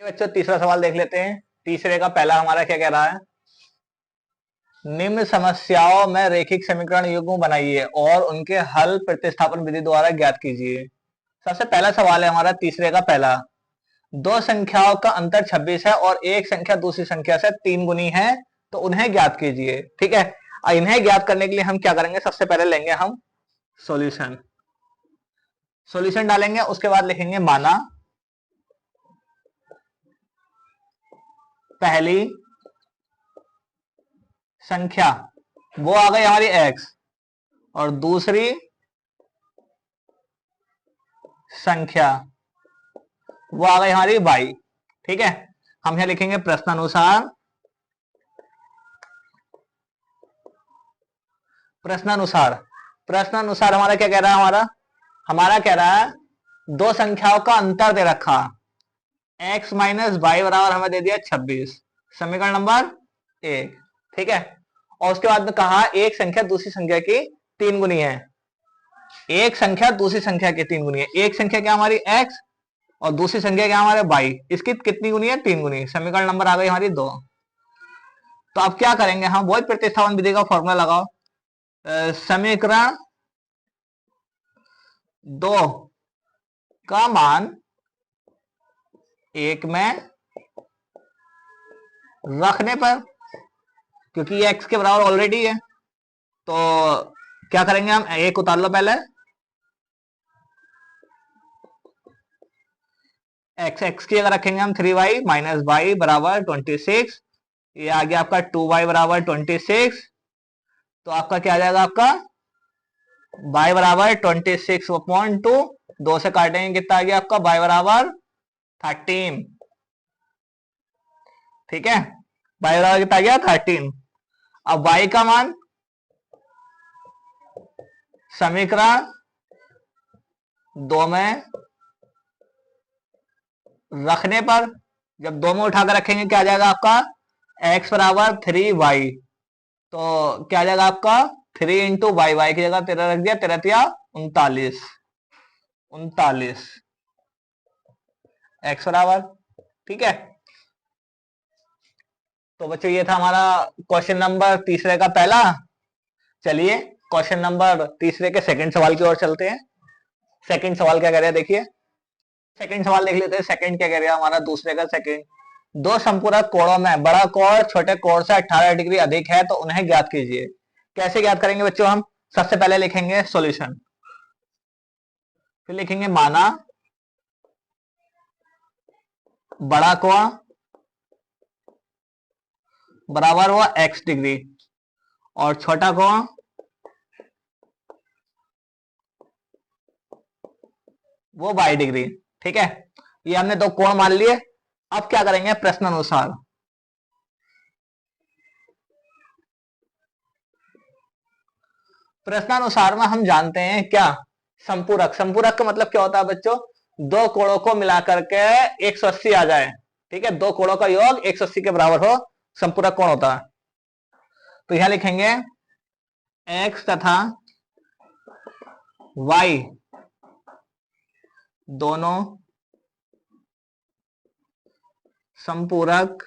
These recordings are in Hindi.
बच्चों तीसरा सवाल देख लेते हैं। तीसरे का पहला हमारा क्या कह रहा है, निम्न समस्याओं में रैखिक समीकरण युग्म बनाइए और उनके हल प्रतिस्थापन विधि द्वारा ज्ञात कीजिए। सबसे पहला सवाल है हमारा तीसरे का पहला, दो संख्याओं का अंतर 26 है और एक संख्या दूसरी संख्या से 3 गुनी है, तो उन्हें ज्ञात कीजिए। ठीक है, इन्हें ज्ञात करने के लिए हम क्या करेंगे, सबसे पहले लेंगे हम सॉल्यूशन। सॉल्यूशन डालेंगे, उसके बाद लिखेंगे माना पहली संख्या वो आ गई हमारी x और दूसरी संख्या वो आ गई हमारी y। ठीक है, हम यहां लिखेंगे प्रश्नानुसार, प्रश्नानुसार। प्रश्नानुसार हमारा क्या कह रहा है, हमारा कह रहा है दो संख्याओं का अंतर दे रखा, x माइनस वाई बराबर हमें दे दिया 26, समीकरण नंबर 1। ठीक है, और उसके बाद में कहा एक संख्या दूसरी संख्या की 3 गुनी है। एक संख्या दूसरी संख्या की 3 गुनी है। एक संख्या क्या हमारी x और दूसरी संख्या क्या हमारे y, इसकी कितनी गुनी है, 3 गुनी। समीकरण नंबर आ गई हमारी 2। तो अब क्या करेंगे हम, वही प्रतिस्थापन विधि का फॉर्मूला लगाओ। समीकरण 2 का मान 1 में रखने पर, क्योंकि ये x के बराबर ऑलरेडी है, तो क्या करेंगे हम, एक उतार लो पहले, x की अगर रखेंगे हम 3y माइनस वाई बराबर 26, ये आ गया आपका 2y बराबर 26। तो आपका क्या आ जाएगा, आपका y बराबर 26/2, 2 से काटेंगे कितना आ गया आपका, y बराबर 13। ठीक है, y बराबर कितना आ गया 13। अब y का मान समीकरण 2 में रखने पर, जब 2 में उठाकर रखेंगे क्या आ जाएगा आपका, x बराबर 3y, तो क्या आ जाएगा आपका 3 इंटू वाई, वाई की जगह 13 रख दिया, 13 39, 39 x बराबर। ठीक है, तो बच्चों ये था हमारा क्वेश्चन नंबर तीसरे का पहला। चलिए क्वेश्चन नंबर तीसरे के सेकंड सवाल की ओर चलते हैं। सेकंड सवाल क्या कह रहा है, देखिए सेकंड सवाल देख लेते हैं। सेकंड क्या कह रहा है हमारा दूसरे का सेकंड, दो संपूरक कोणों में बड़ा कोण छोटे कोण से 18 डिग्री अधिक है, तो उन्हें ज्ञात कीजिए। कैसे ज्ञात करेंगे बच्चों, हम सबसे पहले लिखेंगे सॉल्यूशन, फिर लिखेंगे माना बड़ा कोण बराबर हुआ x डिग्री और छोटा कोण वो y डिग्री। ठीक है, ये हमने दो कोण मान लिए। अब क्या करेंगे, प्रश्नानुसार, प्रश्नानुसार में हम जानते हैं क्या, संपूरक। संपूरक का मतलब क्या होता है बच्चों, दो कोणों को मिलाकर के 180 आ जाए। ठीक है, दो कोणों का योग 180 के बराबर हो, संपूरक कोण होता है। तो यहां लिखेंगे x तथा y दोनों संपूरक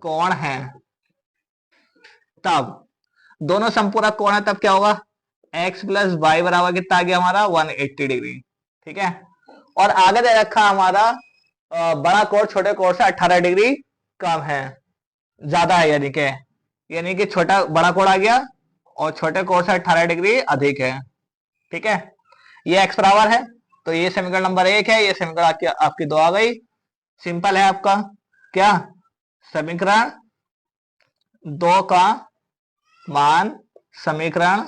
कोण है, तब दोनों संपूरक कोण है तब क्या होगा, x प्लस वाई बराबर कितना आ गया हमारा 180 डिग्री। ठीक है, और आगे दे रखा हमारा बड़ा कोण छोटे कोण से 18 डिग्री कम है, ज्यादा है, यानी कि छोटा बड़ा कोण आ गया और छोटे कोण से 18 डिग्री अधिक है। ठीक है, ये x बराबर है, तो ये समीकरण नंबर 1 है, ये समीकरण आपकी 2 आ गई। सिंपल है आपका क्या, समीकरण 2 का मान समीकरण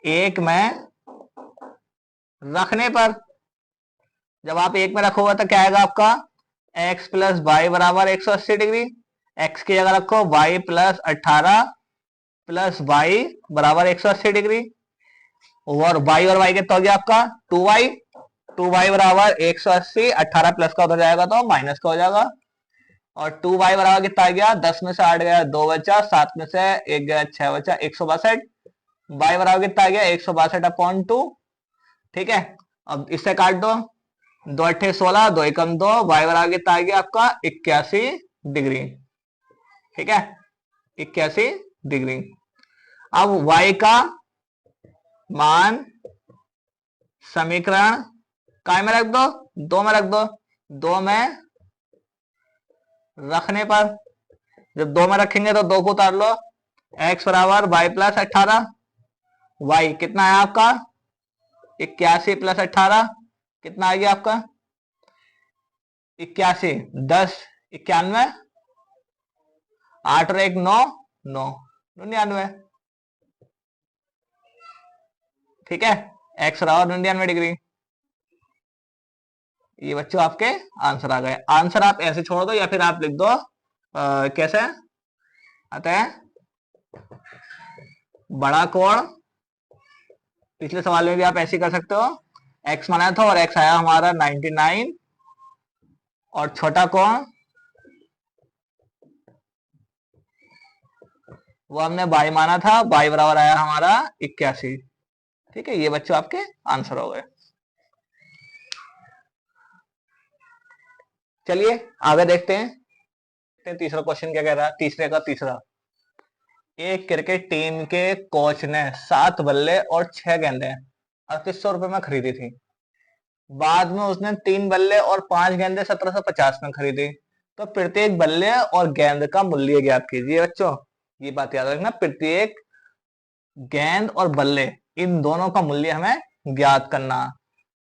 1 में रखने पर, जब आप 1 में रखोगे तो क्या आएगा आपका, x प्लस वाई बराबर 180 डिग्री, x की जगह रखो y प्लस 18 प्लस वाई बराबर 180 डिग्री, और y और y कितना हो गया आपका 2y, 2y बराबर 180, 18 प्लस का उधर जाएगा तो माइनस का हो जाएगा, और 2y बराबर कितना आ गया, 10 में से 8 गया 2 बचा, 7 में से 1 गया 6 बचा, 162। y बराबर कितना आ गया 162/2। ठीक है, अब इससे काट दो, दो अट्ठे 16, दो एकम 2, वाई बराबर कितना आ गया आपका 81 डिग्री। ठीक है, 81 डिग्री। अब y का मान समीकरण काय में रख दो, दो में रख दो। दो में रखने पर, जब दो में रखेंगे तो दो को उतार लो, x बराबर वाई प्लस 18। वाई कितना है आपका 81 प्लस 18 कितना आ गया आपका 81, 10 91, 8 और 1 9, 9 99। ठीक है, x बराबर 99 डिग्री। ये बच्चों आपके आंसर आ गए। आंसर आप ऐसे छोड़ दो या फिर आप लिख दो कैसे आता है, बड़ा कोण, पिछले सवाल में भी आप ऐसे कर सकते हो, x माना था और x आया हमारा 99, और छोटा कोण वो हमने y माना था, y बराबर आया हमारा 81। ठीक है, ये बच्चों आपके आंसर हो गए। चलिए आगे देखते हैं तीसरा क्वेश्चन क्या कह रहा है। तीसरे का तीसरा, एक क्रिकेट टीम के कोच ने 7 बल्ले और 6 गेंदें 3800 रुपए में खरीदी थी। बाद में उसने 3 बल्ले और 5 गेंदें 1750 में खरीदी। तो प्रत्येक बल्ले और गेंद का मूल्य ज्ञात कीजिए। बच्चों ये बात याद रखना, प्रत्येक गेंद और बल्ले इन दोनों का मूल्य हमें ज्ञात करना।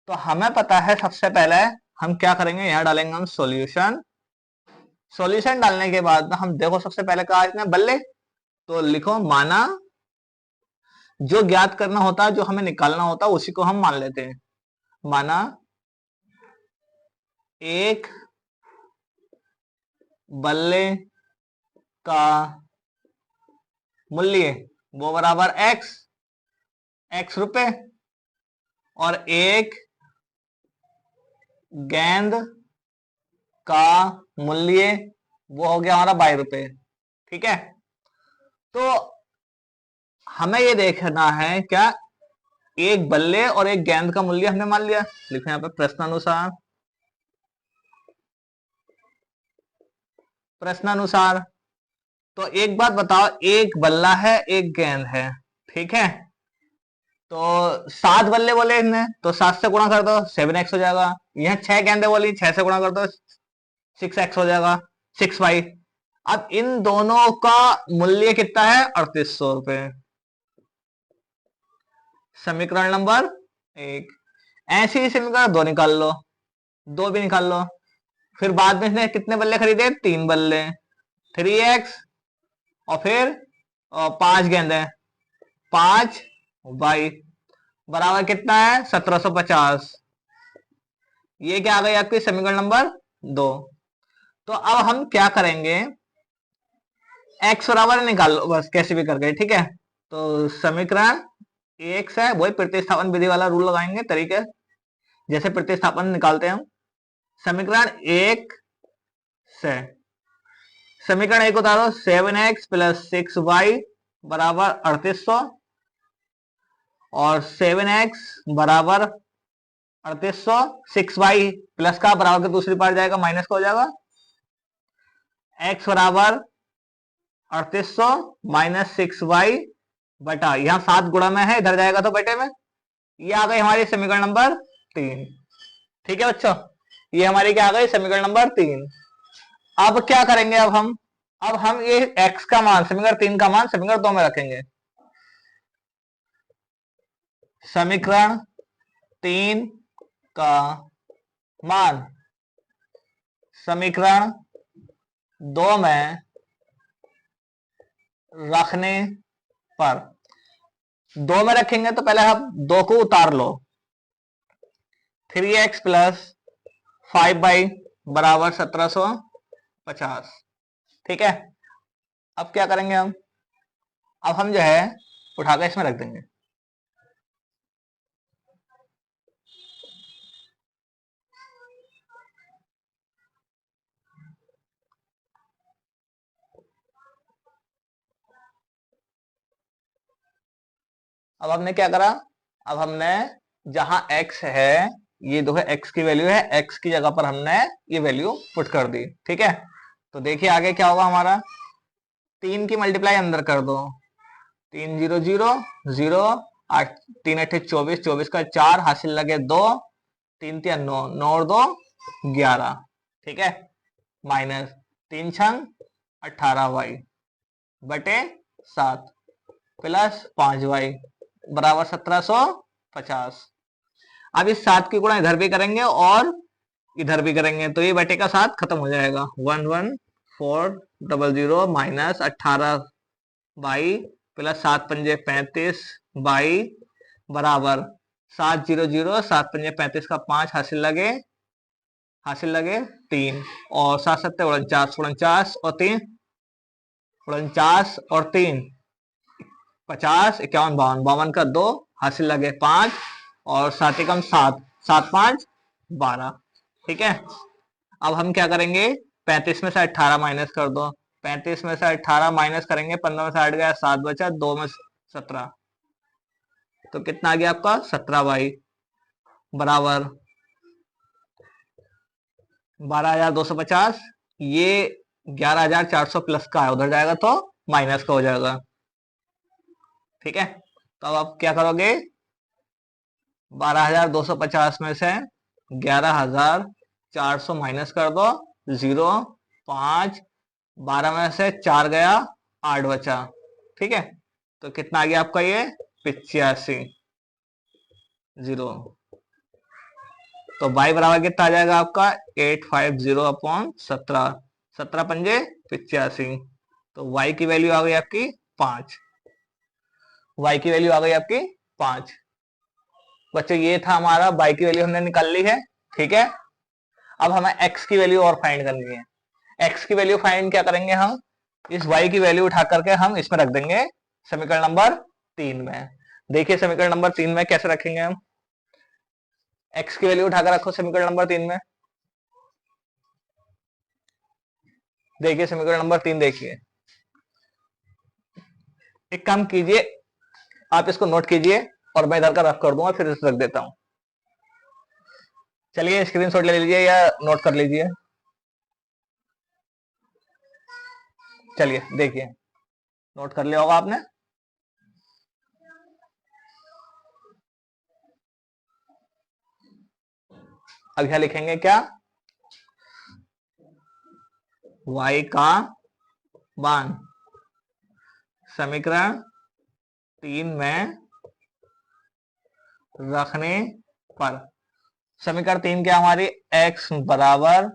तो हमें पता है सबसे पहले हम क्या करेंगे, यहां डालेंगे हम सॉल्यूशन। सॉल्यूशन डालने के बाद हम देखो सबसे पहले कहा इसने बल्ले, तो लिखो माना, जो ज्ञात करना होता है, जो हमें निकालना होता है उसी को हम मान लेते हैं। माना एक बल्ले का मूल्य वो बराबर x रुपए, और एक गेंद का मूल्य वो हो गया हमारा 22 रुपए। ठीक है, तो हमें ये देखना है क्या, एक बल्ले और एक गेंद का मूल्य हमने मान लिया। लिखो यहाँ पे प्रश्नानुसार, प्रश्नानुसार। तो एक बात बताओ, एक बल्ला है एक गेंद है, ठीक है, तो 7 बल्ले बोले इनने तो 7 से गुणा कर दो 7x हो जाएगा। यहाँ 6 गेंदे बोली 6 से गुणा कर दो 6x हो जाएगा, 6y। अब इन दोनों का मूल्य कितना है 3800 रुपए। समीकरण नंबर 1। ऐसे ही समीकरण 2 निकाल लो, 2 भी निकाल लो। फिर बाद में इसने कितने बल्ले खरीदे, 3 बल्ले, 3x, और फिर 5 गेंदे, 5y बराबर कितना है 1750। ये क्या आ गई आपकी समीकरण नंबर 2। तो अब हम क्या करेंगे, x बराबर निकाल लो बस कैसे भी करके। ठीक है, तो समीकरण x है, वही प्रतिस्थापन विधि वाला रूल लगाएंगे, तरीके जैसे प्रतिस्थापन निकालते हैं हम। समीकरण 1 से समीकरण 1 उतारो, 7x प्लस 6y बराबर 3800, और 7x बराबर 3800, 6y प्लस का बराबर के दूसरी पार जाएगा माइनस का हो जाएगा, x बराबर 3800 माइनस 6y बटा, यहां 7 गुणा में है इधर जाएगा तो बटे में। ये आ गई हमारी समीकरण नंबर 3। ठीक है बच्चों, ये हमारी क्या आ गई समीकरण नंबर 3। अब क्या करेंगे, अब हम ये x का मान समीकरण 3 का मान समीकरण 2 में रखेंगे। समीकरण 3 का मान समीकरण 2 में रखने पर, 2 में रखेंगे तो पहले हम 2 को उतार लो, 3x प्लस 5y बराबर 1750। ठीक है, अब क्या करेंगे अब हम जो है उठाकर इसमें रख देंगे। अब हमने क्या करा, अब हमने जहां x है ये जो है x की वैल्यू है, x की जगह पर हमने ये वैल्यू पुट कर दी। ठीक है, तो देखिए आगे क्या होगा हमारा, 3 की मल्टीप्लाई अंदर कर दो, 3 0 0 0, 8 3 8 24, 24 का 4 हासिल लगे 2, 3 3 9, 9 और 2 11। ठीक है, माइनस 3 छंग 18y बटे 7 प्लस 5y बराबर 1750। अब इस 7 की गुणा इधर भी करेंगे और इधर भी करेंगे तो ये बटे का 7 खत्म हो जाएगा, 11400 माइनस 18y प्लस 7 पंजे 35 बाई बराबर 700, 7 पंजे 35 का 5 हासिल लगे 3 और 7 7 49, 49 और 3 49 और 3 50, 51 52, 52 का 2 हासिल लगे 5 और 7 एकम 7, 7 5 12। ठीक है, अब हम क्या करेंगे, 35 में से 18 माइनस कर दो, 35 में से 18 माइनस करेंगे, 15 में से 8 गया 7 बचा, 2 में 17, तो कितना आ गया आपका 17y बराबर 12,250। ये 11,400 प्लस का है, उधर जाएगा तो माइनस का हो जाएगा। ठीक है, तो अब आप क्या करोगे, 12,250 में से 11,400 माइनस कर दो, 0 5, 12 में से 4 गया 8 बचा। ठीक है, तो कितना आ गया आपका ये 85 0। तो y बराबर कितना आ जाएगा आपका 850 अपॉन 17, 17 पंजे 85, तो y की वैल्यू आ गई आपकी 5, y की वैल्यू आ गई आपकी 5। बच्चों ये था हमारा, y की वैल्यू हमने निकाल ली है। ठीक है, अब हमें x की वैल्यू और फाइंड करनी है। x की वैल्यू फाइंड क्या करेंगे हम, इस y की वैल्यू उठा करके हम इसमें रख देंगे समीकरण नंबर 3 में। देखिए समीकरण नंबर 3 में कैसे रखेंगे हम, x की वैल्यू उठाकर रखो समीकरण नंबर 3 में। देखिए समीकरण नंबर 3 देखिए, एक काम कीजिए, आप इसको नोट कीजिए और मैं इधर का रफ कर दूंगा, फिर इसे रख देता हूं। चलिए स्क्रीनशॉट ले लीजिए या नोट कर लीजिए। चलिए देखिए, नोट कर लिया होगा आपने। अब यहां लिखेंगे क्या, y का मान समीकरण 3 में रखने पर, समीकरण 3 क्या हमारी, x बराबर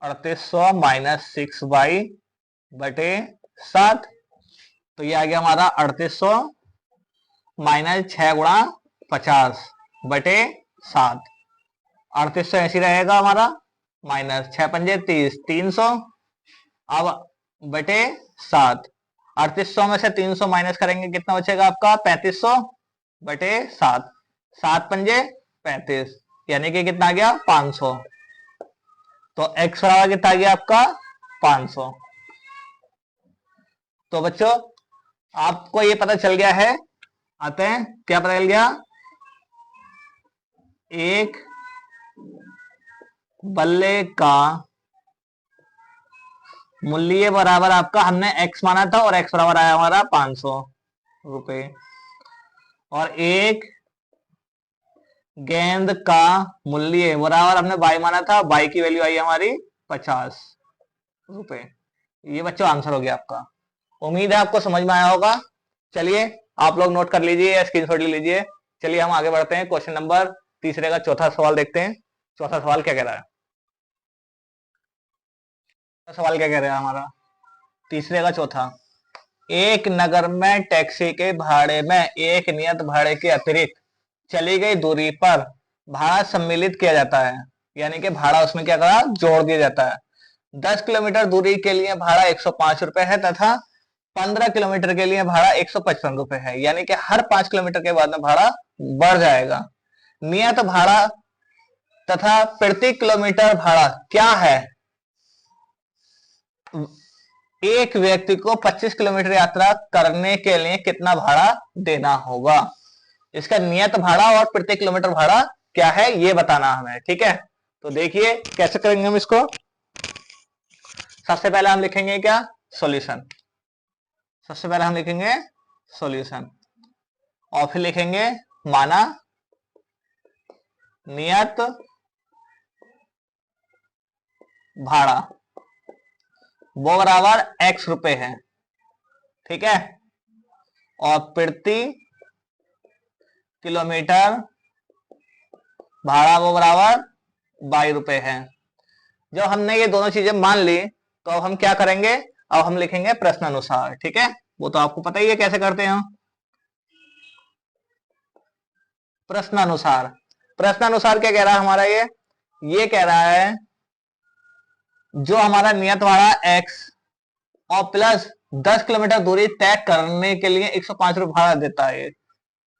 3800 माइनस 6y बटे 7, तो ये आ गया हमारा 3800 माइनस 6 गुणा 50 बटे 7, 3800 ऐसी रहेगा हमारा, माइनस 6 पंजे 30, 300, अब बटे 7, 3800 में से 300 माइनस करेंगे कितना बचेगा आपका 3500 बटे 7, 7 पंजे 35, यानी कि कितना आ गया 500। तो x बराबर कितना आ गया आपका 500। तो बच्चों आपको ये पता चल गया है, आते हैं क्या पता चल गया, एक बल्ले का मूल्य बराबर आपका, हमने x माना था और x बराबर आया हमारा 500 रुपए, और एक गेंद का मूल्य बराबर हमने y माना था, y की वैल्यू आई हमारी 50 रुपए। ये बच्चों आंसर हो गया आपका। उम्मीद है आपको समझ में आया होगा। चलिए आप लोग नोट कर लीजिए या स्क्रीनशॉट ले लीजिए। चलिए हम आगे बढ़ते हैं, क्वेश्चन नंबर तीसरे का चौथा सवाल देखते हैं। चौथा सवाल क्या कह रहा है, सवाल क्या कह रहा है हमारा तीसरे का चौथा, एक नगर में टैक्सी के भाड़े में एक नियत भाड़े के अतिरिक्त चली गई दूरी पर भाड़ा सम्मिलित किया जाता है, यानी कि भाड़ा उसमें क्या करा जोड़ दिया जाता है। 10 किलोमीटर दूरी के लिए भाड़ा 105 रुपए है तथा 15 किलोमीटर के लिए भाड़ा 155 रुपए है, यानी कि हर 5 किलोमीटर के बाद में भाड़ा बढ़ जाएगा। नियत भाड़ा तथा प्रति किलोमीटर भाड़ा क्या है, एक व्यक्ति को 25 किलोमीटर यात्रा करने के लिए कितना भाड़ा देना होगा। इसका नियत भाड़ा और प्रति किलोमीटर भाड़ा क्या है ये बताना हमें, ठीक है। तो देखिए कैसे करेंगे हम इसको। सबसे पहले हम लिखेंगे क्या, सॉल्यूशन। सबसे पहले हम लिखेंगे सॉल्यूशन और फिर लिखेंगे माना नियत भाड़ा वो बराबर x रुपए है, ठीक है। और प्रति किलोमीटर भाड़ा वो बराबर 22 रुपए है। जब हमने ये दोनों चीजें मान ली तो अब हम क्या करेंगे, अब हम लिखेंगे प्रश्नानुसार, ठीक है। वो तो आपको पता ही है कैसे करते हैं। प्रश्नानुसार, प्रश्नानुसार क्या कह रहा है हमारा, ये कह रहा है जो हमारा नियत भाड़ा x और प्लस 10 किलोमीटर दूरी तय करने के लिए 105 रुपये भाड़ा देता है,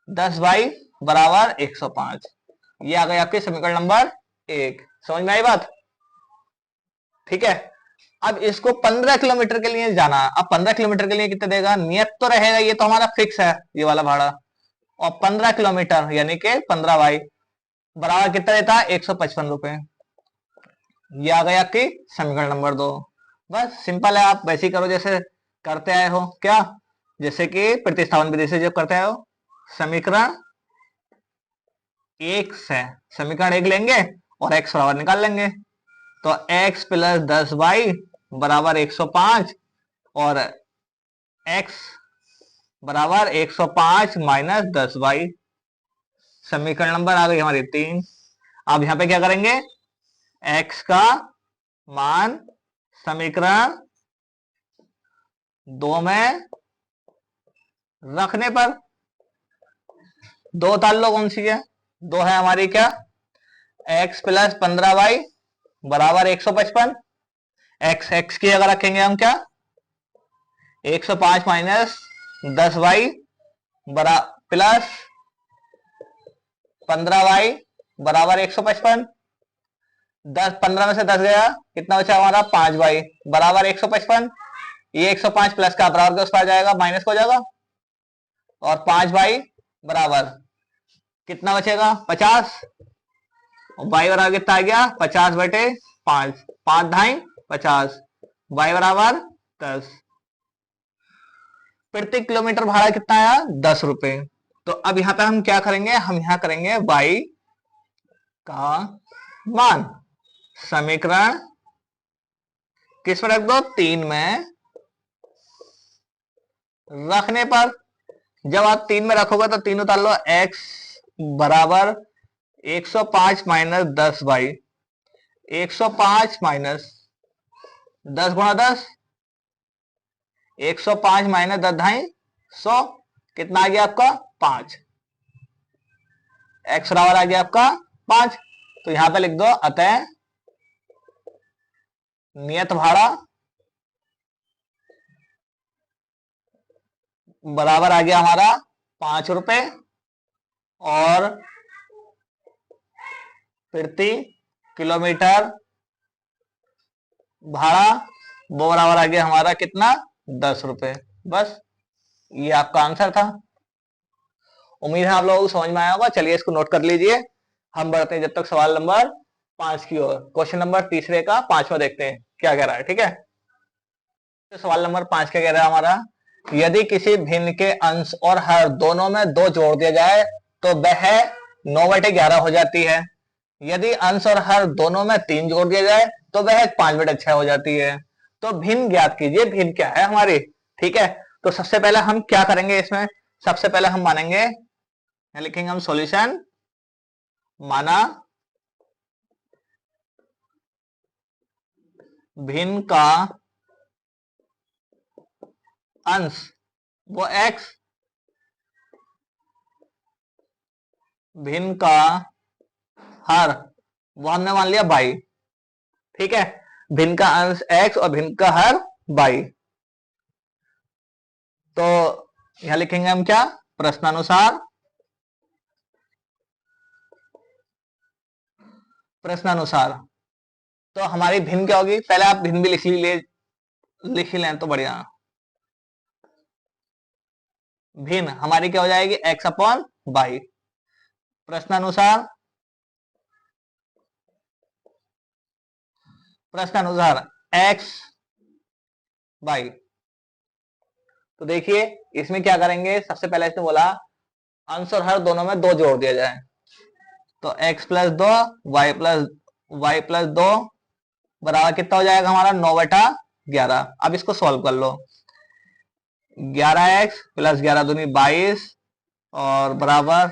10 बाई बराबर 105। ये आ गई आपके समीकरण नंबर 1। समझ में आई बात, ठीक है। अब इसको 15 किलोमीटर के लिए जाना, अब 15 किलोमीटर के लिए कितना देगा, नियत तो रहेगा, ये तो हमारा फिक्स है ये वाला भाड़ा, और 15 किलोमीटर यानी कि 15 बाई बराबर कितना देता है, 155 रुपए। ये आ गया आपकी समीकरण नंबर 2। बस सिंपल है, आप वैसे ही करो जैसे करते आए हो, क्या, जैसे कि प्रतिस्थापन विधि से जब करते आए हो। समीकरण 1 से समीकरण 1 लेंगे और x बराबर निकाल लेंगे, तो x प्लस 10 बाई बराबर 105 और x बराबर 105 माइनस 10 बाई, समीकरण नंबर आ गई हमारी 3। अब यहां पे क्या करेंगे, x का मान समीकरण 2 में रखने पर, दो ताल लो कौन सी है, दो है हमारी क्या, x प्लस 15 बाई बराबर 155, x की जगह रखेंगे हम क्या, 105 माइनस 10 बाई बरा प्लस 15 बाई बराबर 155, 10 15 में से 10 गया, कितना बचा हमारा 5 बाई बराबर 155। ये 105 प्लस का बराबर के उस पर जाएगा, माइनस हो जाएगा, और 5 बाई बराबर कितना बचेगा 50, और बाई बराबर कितना आ गया 50 बटे 5, 5 ढाई 50, बाई बराबर 10। प्रति किलोमीटर भाड़ा कितना आया 10 रुपए। तो अब यहां पे हम क्या करेंगे, हम यहां करेंगे बाई का मान समीकरण किस में रख दो, 3 में रखने पर, जब आप 3 में रखोगे तो तीन उतार लो, x बराबर 105 माइनस 10 बाई 105 माइनस 10 गुणा 10, 105 माइनस 10 ढाई 100, कितना आ गया आपका 5, x बराबर आ गया आपका 5। तो यहां पे लिख दो, अतः नियत भाड़ा बराबर आ गया हमारा 5 रुपए और प्रति किलोमीटर भाड़ा वो बराबर आ गया हमारा कितना 10 रुपए। बस ये आपका आंसर था। उम्मीद है आप लोगों को समझ में आया होगा। चलिए इसको नोट कर लीजिए, हम बढ़ते हैं जब तक सवाल नंबर 5 की ओर। क्वेश्चन नंबर तीसरे का 5वां देखते हैं क्या कह रहा है, ठीक है। तो सवाल नंबर 5 क्या कह रहा है हमारा, यदि किसी भिन्न के अंश और हर दोनों में 2 जोड़ दिया जाए तो वह 9/11 हो जाती है। यदि अंश और हर दोनों में 3 जोड़ दिया जाए तो वह 5/6 हो जाती है। तो भिन्न ज्ञात कीजिए, भिन्न क्या है हमारी, ठीक है। तो सबसे पहले हम क्या करेंगे इसमें, सबसे पहले हम मानेंगे, लिखेंगे हम सॉल्यूशन माना भिन्न का अंश वो x, भिन्न का हर वो हमने मान लिया बाई, ठीक है। भिन्न का अंश x और भिन्न का हर बाई। तो यहां लिखेंगे हम क्या, प्रश्नानुसार, प्रश्नानुसार। तो हमारी भिन्न क्या होगी, पहले आप भिन्न भी लिख ही लें तो बढ़िया। भिन्न हमारी क्या हो जाएगी x अपॉन बाई। प्रश्नानुसार प्रश्न अनुसार x बाई। तो देखिए इसमें क्या करेंगे, सबसे पहले इसने बोला अंश और हर दोनों में 2 जोड़ दिया जाए, तो x प्लस 2 वाई प्लस 2 बराबर कितना हो जाएगा हमारा 9/11। अब इसको सॉल्व कर लो। 11x प्लस 11 दूनी 22 और बराबर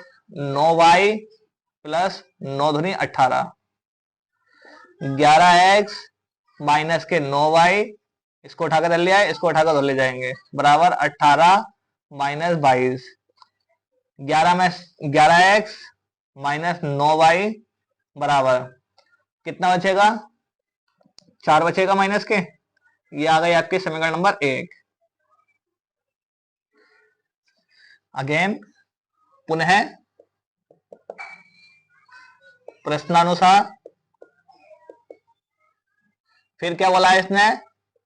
9y प्लस 9 दूनी 18। 11x माइनस के 9y, इसको उठाकर धर लिया है, इसको उठाकर धर ले जाएंगे, बराबर 18 माइनस 22। 11x माइनस 9y बराबर कितना बचेगा, 4 बचेगा माइनस के। ये आ गई आपके समीकरण नंबर 1। अगेन पुनः प्रश्नानुसार फिर क्या बोला है इसने,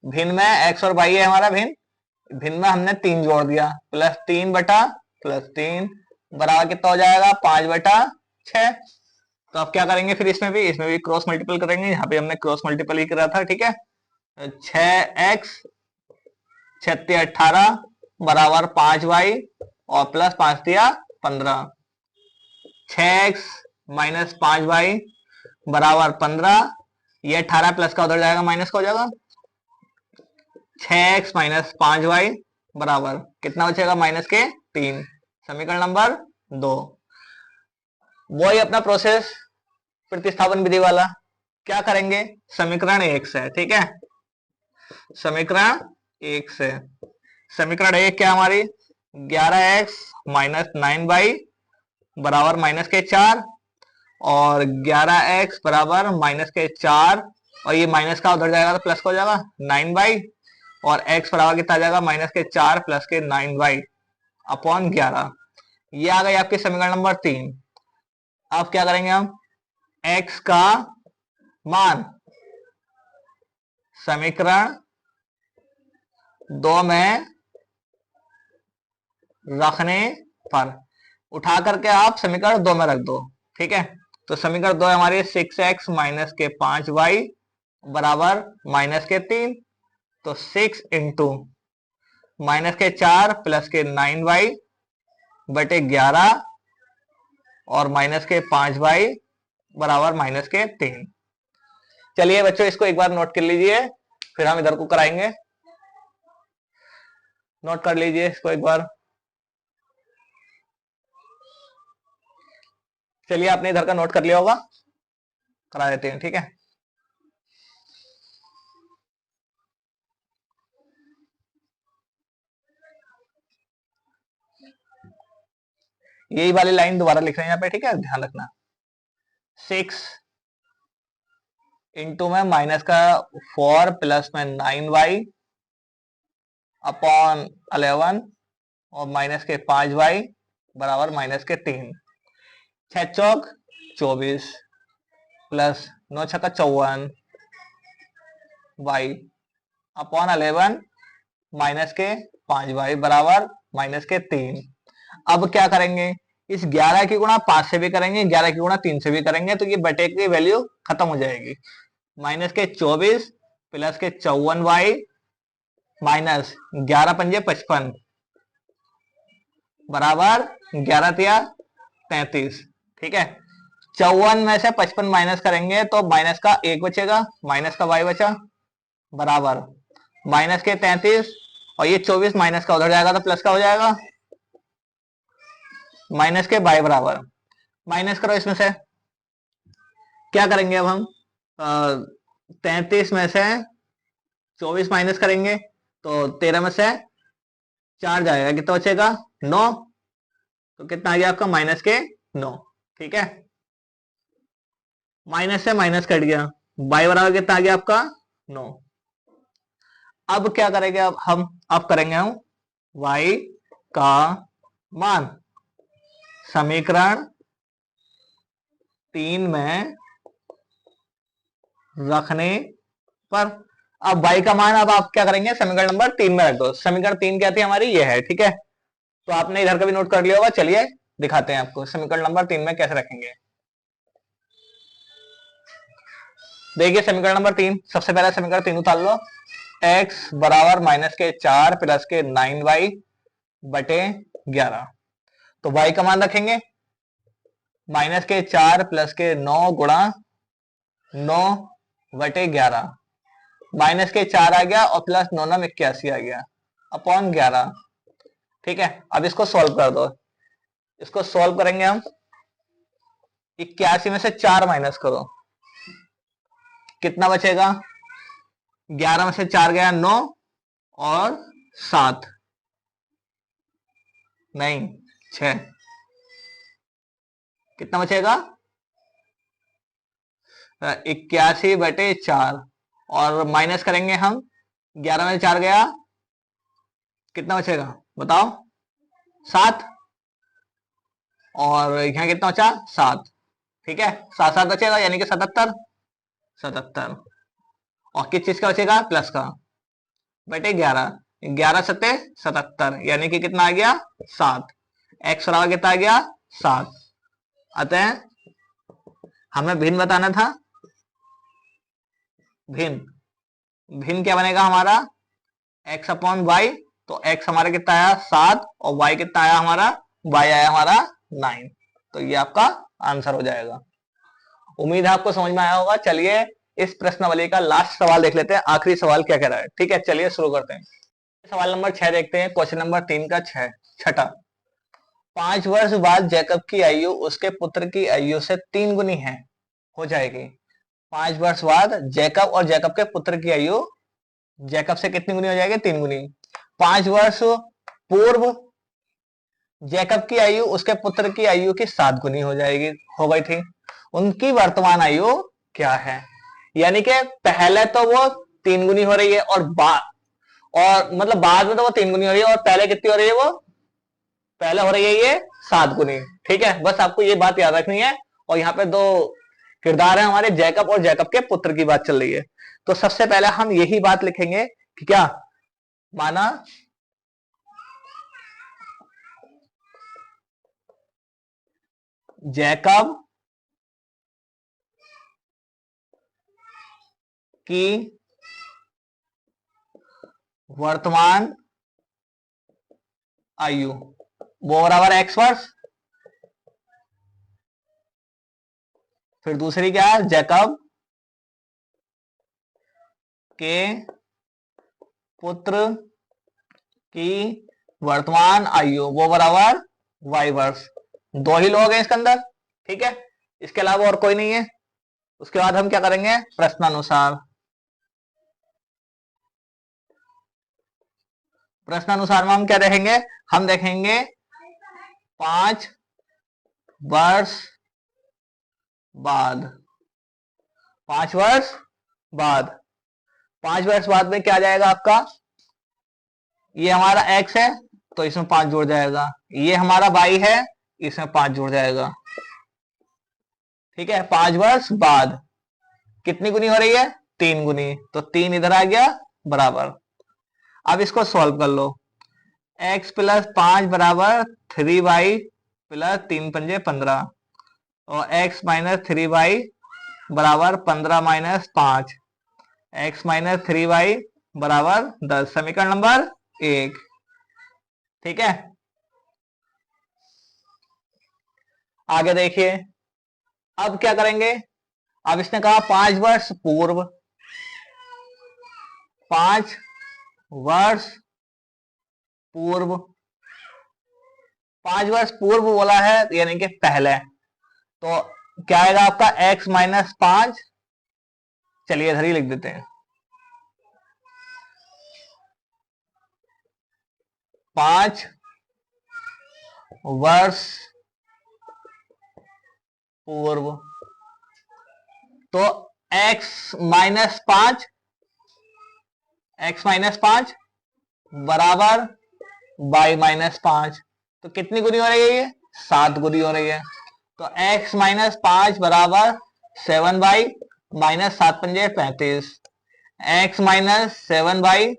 भिन्न में x और y है हमारा भिन्न में हमने 3 जोड़ दिया, प्लस 3 बटा प्लस 3 बराबर कितना हो जाएगा 5/6। तो अब क्या करेंगे फिर इसमें भी क्रॉस मल्टीपल करेंगे, यहाँ पे हमने क्रॉस मल्टीपल ही करा था, ठीक है। 6x 6 18 बराबर 5y और प्लस 5 दिया 15। 6x माइनस 5y बराबर 15। ये 18 प्लस का उधर जाएगा माइनस का हो जाएगा। 6x माइनस 5y बराबर कितना बचेगा माइनस के 3। समीकरण नंबर 2। वही अपना प्रोसेस प्रतिस्थापन विधि वाला, क्या करेंगे, समीकरण 1 से, ठीक है। समीकरण 1 से, समीकरण 1 क्या हमारी 11x माइनस 9y बराबर माइनस के 4 और 11x बराबर माइनस के 4 और ये माइनस का उधर जाएगा तो प्लस का हो जाएगा 9y और x बराबर कितना आ जाएगा माइनस के 4 प्लस के 9y अपॉन 11। ये आ गई आपकी समीकरण नंबर 3। अब क्या करेंगे हम, x का मान समीकरण 2 में रखने पर उठा करके आप समीकरण 2 में रख दो, ठीक है। तो समीकरण 2 हमारी 6x माइनस के 5y बराबर माइनस के 3, तो 6 इंटू माइनस के 4 प्लस के 9y बटे 11 और माइनस के 5y बराबर माइनस के 3। चलिए बच्चों इसको एक बार नोट कर लीजिए, फिर हम इधर को कराएंगे। नोट कर लीजिए इसको एक बार। चलिए आपने इधर का नोट कर लिया होगा, करा देते हैं, ठीक है। यही वाली लाइन दोबारा लिख रहे हैं यहाँ पे, ठीक है, ध्यान रखना। 6 इंटू में माइनस का 4 प्लस में 9y अपॉन 11 और माइनस के 5y बराबर माइनस के 3। 6 चौक 24 प्लस 9 छक्का 54 y अपॉन 11 माइनस के 5y बराबर माइनस के 3। अब क्या करेंगे, इस 11 की गुणा 5 से भी करेंगे, 11 की गुणा 3 से भी करेंगे, तो ये बटे की वैल्यू खत्म हो जाएगी। माइनस के 24 प्लस के 54y माइनस 11 पंजे 55 बराबर 11 तिया 33, ठीक है। 54 में से 55 माइनस करेंगे तो माइनस का 1 बचेगा, माइनस का y बचा बराबर माइनस के 33 और ये 24 माइनस का उधर जाएगा तो प्लस का हो जाएगा, माइनस के y बराबर माइनस करो इसमें से। क्या करेंगे अब हम, 33 में से 24 माइनस करेंगे तो 13 में से 4 जाएगा, कितना बचेगा 9, तो कितना आ गया आपका माइनस के 9, ठीक है। माइनस से माइनस कट गया, y बराबर कितना आ गया आपका 9। अब क्या करेंगे, अब करेंगे हम y का मान समीकरण 3 में रखने पर। अब y का मान अब आप क्या करेंगे, समीकरण नंबर 3 में रख दो। समीकरण 3 क्या थी हमारी, ये है, ठीक है। तो आपने इधर का भी नोट कर लिया होगा। चलिए दिखाते हैं आपको समीकरण नंबर 3 में कैसे रखेंगे। देखिए समीकरण नंबर 3, सबसे पहला समीकरण 3 उतार लो। x बराबर माइनस के 4 प्लस के 9y बटे 11। तो y का मान रखेंगे माइनस के 4 प्लस के 9 गुणा 9 बटे 11। माइनस के 4 आ गया और प्लस 9 9 81 आ गया अपॉन 11। ठीक है, अब इसको सॉल्व कर दो। इसको सॉल्व करेंगे हम। 81 में से 4 माइनस करो, कितना बचेगा? 11 में से 4 गया 9 और 7 नहीं 6, कितना बचेगा? 81 बटे 4 और माइनस करेंगे हम। 11 में से 4 गया, कितना बचेगा बताओ? 7। और यहां कितना बचा? 7। ठीक है, 7 7 बचेगा यानी कि 77। 77 और किस चीज का बचेगा? प्लस का, बटे 11। 11 सत्ते 77 यानी कि कितना आ गया? 7। एक्स बराबर कितना आ गया? 7। अतः हमें भिन्न बताना था। भिन्न, भिन्न क्या बनेगा हमारा? x upon y. तो x हमारा कितना आया? 7 और y कितना आया हमारा? y आया हमारा 9। तो ये आपका आंसर हो जाएगा। उम्मीद है आपको समझ में आया होगा। चलिए इस प्रश्नावली का लास्ट सवाल देख लेते हैं, आखिरी सवाल क्या कह रहा है। ठीक है, चलिए शुरू करते हैं। सवाल नंबर 6 देखते हैं, क्वेश्चन नंबर 3 का छठा। 5 वर्ष बाद जैकब की आयु उसके पुत्र की आयु से 3 गुनी है, हो जाएगी। 5 वर्ष बाद जैकब और जैकब के पुत्र की आयु जैकब से कितनी गुनी हो जाएगी? 3 गुनी। 5 वर्ष पूर्व जैकब की आयु उसके पुत्र की आयु की 7 गुनी हो जाएगी, हो गई थी। उनकी वर्तमान आयु क्या है? यानी कि पहले तो वो 3 गुनी हो रही है और मतलब बाद में तो वो 3 गुनी हो रही है और पहले कितनी हो रही है? वो पहले हो रही है ये 7 गुनी। ठीक है, बस आपको ये बात याद रखनी है। और यहाँ पे 2 किरदार है हमारे, जैकब और जैकब के पुत्र की बात चल रही है। तो सबसे पहले हम यही बात लिखेंगे कि क्या माना जैकब की वर्तमान आयु वो बराबर x वर्ष। फिर दूसरी क्या है? जैकब के पुत्र की वर्तमान आयु वो बराबर y वर्ष। 2 ही लोग हैं इसके अंदर। ठीक है, इसके अलावा और कोई नहीं है। उसके बाद हम क्या करेंगे? प्रश्नानुसार। प्रश्नानुसार में हम क्या देखेंगे? हम देखेंगे 5 वर्ष बाद। 5 वर्ष बाद। 5 वर्ष बाद में क्या जाएगा आपका? ये हमारा x है तो इसमें 5 जुड़ जाएगा। ये हमारा y है, इसमें 5 जुड़ जाएगा। ठीक है, 5 वर्ष बाद कितनी गुनी हो रही है? 3 गुनी। तो 3 इधर आ गया बराबर। अब इसको सॉल्व कर लो। x प्लस 5 बराबर 3y प्लस 3 पंजे 15 और x माइनस 3y बराबर 15 माइनस 5, x माइनस 3y बराबर 10। समीकरण नंबर 1। ठीक है, आगे देखिए। अब क्या करेंगे? अब इसने कहा 5 वर्ष पूर्व। 5 वर्ष पूर्व। 5 वर्ष पूर्व बोला है यानी कि पहले। तो क्या आएगा आपका? x minus 5। चलिए इधर ही लिख देते हैं। 5 वर्ष पूर्व। तो x माइनस 5, x माइनस 5 बराबर y माइनस 5। तो कितनी गुनी हो रही है? ये 7 गुनी हो रही है। तो x माइनस 5 बराबर 7y माइनस 7 पंजे 35। x माइनस 7y,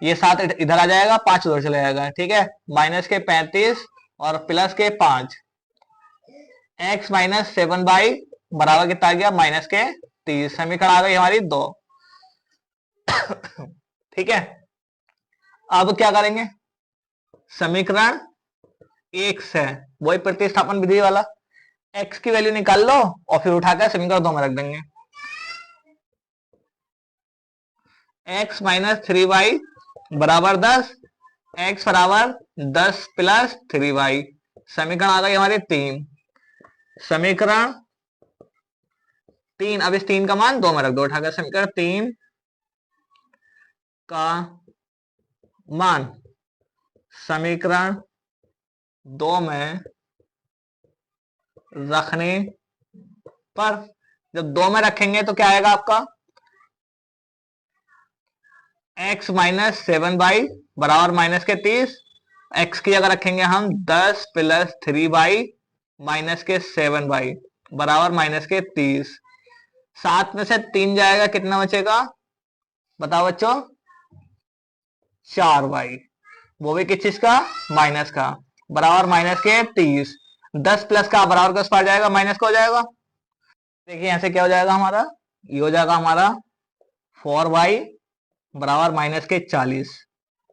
ये 7 इधर आ जाएगा, 5 उधर चले जाएगा। ठीक है, माइनस के 35 और प्लस के 5। x माइनस 7y बराबर कितना आ गया? माइनस के 30। समीकरण आ गई हमारी 2। ठीक है, अब क्या करेंगे, समीकरण 1 से वही प्रतिस्थापन विधि वाला x की वैल्यू निकाल लो और फिर उठाकर समीकरण 2 में रख देंगे। x माइनस 3y बराबर 10, x बराबर 10 प्लस 3y। समीकरण आ गई हमारे 3। समीकरण 3, अब इस 3 का मान 2 में रख दो उठाकर। समीकरण 3 का मान समीकरण 2 में रखने पर, जब 2 में रखेंगे तो क्या आएगा आपका, x माइनस 7y बराबर माइनस के 30। x की जगह रखेंगे हम 10 प्लस 3y माइनस के 7y बराबर माइनस के 30। 7 में से 3 जाएगा, कितना बचेगा बताओ बच्चों, 4y, वो भी किस चीज का, माइनस का, बराबर माइनस के 30। 10 प्लस का बराबर का उस पार जाएगा, माइनस का हो जाएगा। देखिए यहां से क्या हो जाएगा हमारा, ये हो जाएगा हमारा 4y बराबर माइनस के 40।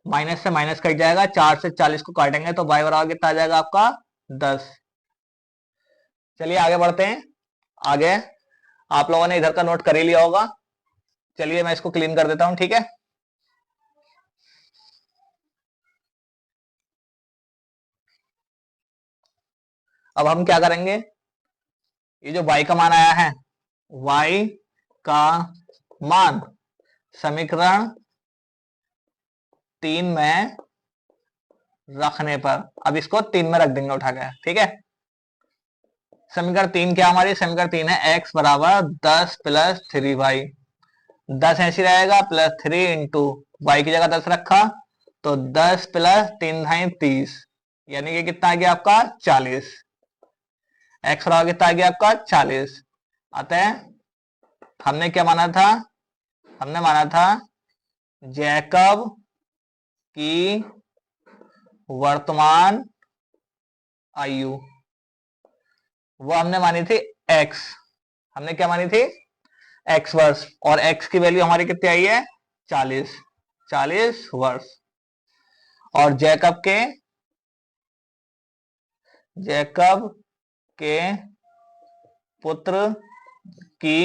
माइनस से माइनस कट जाएगा, 4 से 40 को काटेंगे तो y बराबर कितना आ जाएगा आपका 10। चलिए आगे बढ़ते हैं। आगे आप लोगों ने इधर का नोट कर ही लिया होगा, चलिए मैं इसको क्लीन कर देता हूं, ठीक है। अब हम क्या करेंगे, ये जो y का मान आया है, y का मान समीकरण 3 में रखने पर, अब इसको 3 में रख देंगे उठा के, ठीक है। समीकरण 3 क्या हमारी, समीकरण 3 है x बराबर 10 प्लस 3y। 10 ऐसी रहेगा प्लस 3 इंटू वाई की जगह 10 रखा तो 10 प्लस 3 धाई 30, यानी कि कितना आ गया आपका 40। x बराबर कितना आ गया आपका 40। अतः हमने क्या माना था, हमने माना था जैकब की वर्तमान आयु, वो हमने मानी थी x, हमने क्या मानी थी x वर्ष, और x की वैल्यू हमारी कितनी आई है 40, 40 वर्ष। और जैकब के पुत्र की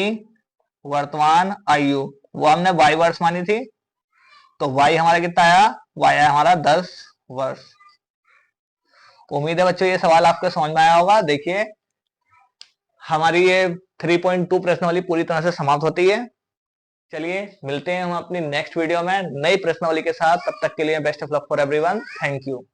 वर्तमान आयु, वो हमने y वर्ष मानी थी, तो y हमारा कितना आया, y आया हमारा 10 वर्ष। उम्मीद है बच्चों ये सवाल आपको समझ में आया होगा। देखिए हमारी ये 3.2 प्रश्नावली पूरी तरह से समाप्त होती है। चलिए मिलते हैं हम अपनी नेक्स्ट वीडियो में नई प्रश्नावली के साथ, तब तक के लिए best of luck for everyone, thank you.